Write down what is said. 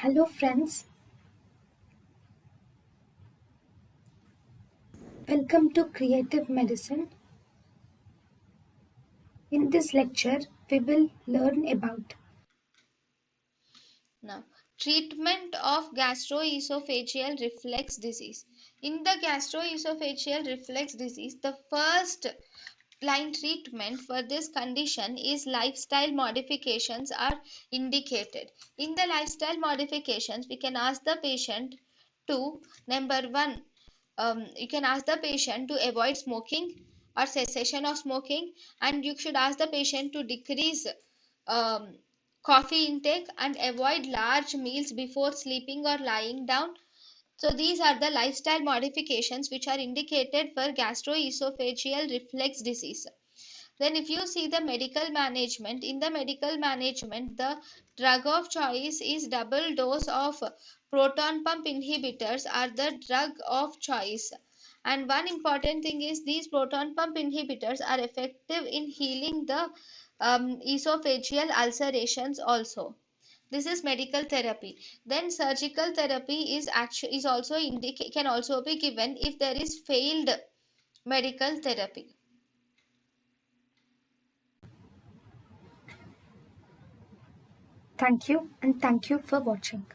Hello, friends. Welcome to Creative Medicine. In this lecture, we will learn about Now, treatment of gastroesophageal reflux disease. In the gastroesophageal reflux disease, the first line treatment for this condition is lifestyle modifications are indicated. In the lifestyle modifications, we can ask the patient to number one, you can ask the patient to avoid smoking or cessation of smoking, and you should ask the patient to decrease um, coffee intake and avoid large meals before sleeping or lying down. So these are the lifestyle modifications which are indicated for gastroesophageal reflux disease. Then if you see the medical management, in the medical management, the drug of choice is double dose of proton pump inhibitors are the drug of choice. And one important thing is these proton pump inhibitors are effective in healing the esophageal ulcerations also. This is medical therapy. Then surgical therapy is also can also be given if there is failed medical therapy. thank you and thank you for watching.